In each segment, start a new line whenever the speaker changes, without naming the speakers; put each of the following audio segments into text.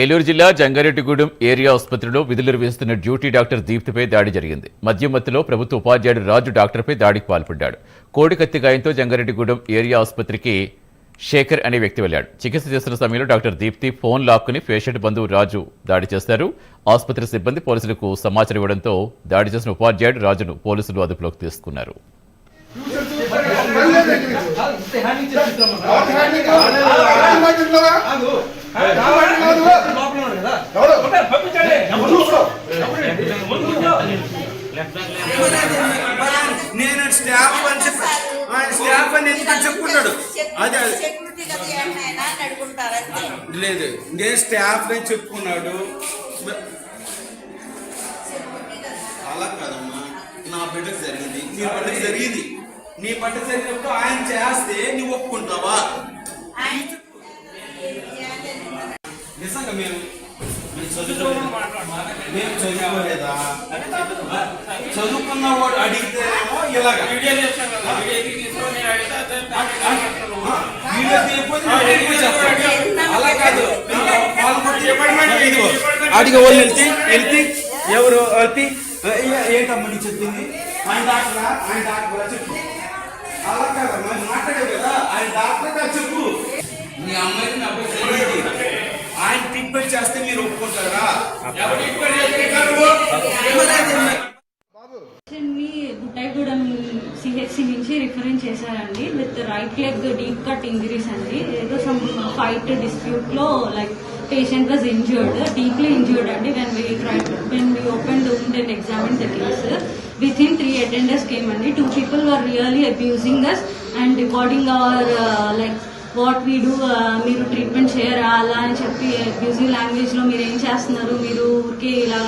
ఏలూరు జిల్లా జంగారెడ్డిగూడెం ఏరియా ఆసుపత్రిలో విధులు నిర్వహిస్తున్న డ్యూటీ డాక్టర్ దీప్తిపై దాడి జరిగింది. మద్యం మత్తులో ప్రభుత్వ ఉపాధ్యాయుడు రాజు డాక్టర్పై దాడికి పాల్పడ్డాడు. కోడి కత్తి గాయంతో జంగారెడ్డిగూడెం ఏరియా ఆసుపత్రికి శేఖర్ అనే వ్యక్తి వెళ్లాడు. చికిత్స చేస్తున్న సమయంలో డాక్టర్ దీప్తి ఫోన్ లాక్కుని పేషెంట్ బంధువు రాజు దాడి చేశారు. ఆసుపత్రి సిబ్బంది పోలీసులకు సమాచారం ఇవ్వడంతో దాడి చేసిన ఉపాధ్యాయుడు రాజును పోలీసులు అదుపులోకి తీసుకున్నారు.
నేను స్టాఫ్ అని ఎందుకు చెప్పుకున్నాడు? అదే లేదు, నేను స్టాఫ్ అని చెప్పుకున్నాడు. అలా కాదమ్మా, నా బిడ్డకు జరిగింది, నీ బిడ్డకు జరిగింది. నీ బిడ్డ జరిగినప్పుడు ఆయన చేస్తే నువ్వు ఒప్పుకుంటావా? నిజంగా మేము చదువుకోలేదా? చదువుకున్న వాడు అడిగితేనేమో ఇలాగా అలా కాదు. అడిగే వాళ్ళు వెళ్తే ఎవరు వెళ్తే ఏంటమ్మా నీ చెప్పింది? ఆయన డాక్టర్ చెప్పు. అలా కాదు, మాట్లాడే కదా, ఆయన డాక్టర్ చెప్పు. మీ అమ్మాయికి నా అబ్బాయి ఆయన ట్రీట్మెంట్ చేస్తే మీరు ఒప్పుకుంటారా?
బుట్టాయిగూడెం సిహెచ్సి నుంచి రిఫరెన్స్ చేశారండి. With right leg deep cut injuries అండి. ఏదో సమ్ ఫైట్ డిస్ప్యూట్ లో like patient was injured, deeply injured అండి. when we opened the wound and examined the case, within 3 attenders came అండి. 2 people were really abusing us and recording our like what we do. మీరు treatment చేయరా అలా అని చెప్పి abusive language లో మీరు ఏం చేస్తున్నారు, మీరు ఊరికే ఇలా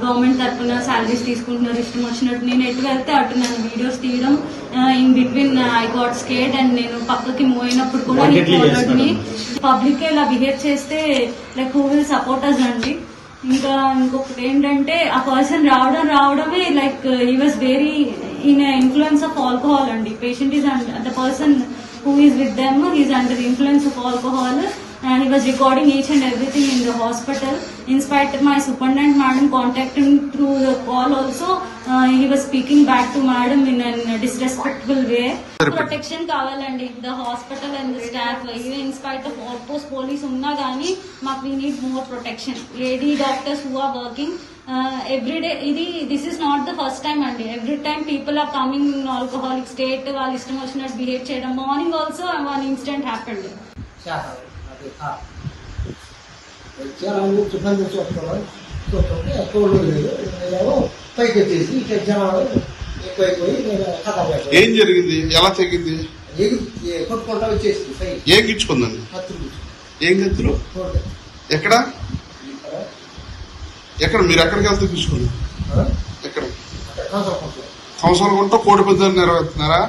గవర్నమెంట్ తరఫున శాలరీస్ తీసుకుంటున్నారు ఇష్టం వచ్చినట్టు. నేను ఎటు వెళ్తే అటు నన్ను వీడియోస్ తీయడం, in between I got scared and నేను పక్కకి మూవ్ అయినప్పుడు కూడా పబ్లిక్ ఇలా బిహేవ్ చేస్తే like who will support us అండి. ఇంకా ఇంకొకటి ఏంటంటే ఆ పర్సన్ రావడమే like he was very in influence of alcohol అండి. Patient is the person who is with them, he is under the influence of alcohol. He was recording each and everything in the hospital. In spite of my superintendent madam contacting through the call also, he was speaking back to madam in a disrespectful way. Protection kavalandi, the hospital and the staff, even in spite of outpost police unna gaani maku we need more protection. Lady doctors who are working every day, this is not the first time andi. Every time people are coming in alcoholic state, వాళ్ళు ఇష్టం వచ్చినట్టు behave చేయడం. Morning also one incident happened.
ఏం జరిగింది? ఎలా తగ్గింది? ఏం గిచ్చుకుందండి? ఏం గత్తులు? ఎక్కడ మీరు ఎక్కడికి వెళ్తే తీసుకున్నారు? ఎక్కడ? సంవత్సరాల గుంట కోడి పందాలు నెరవేరుతున్నారా?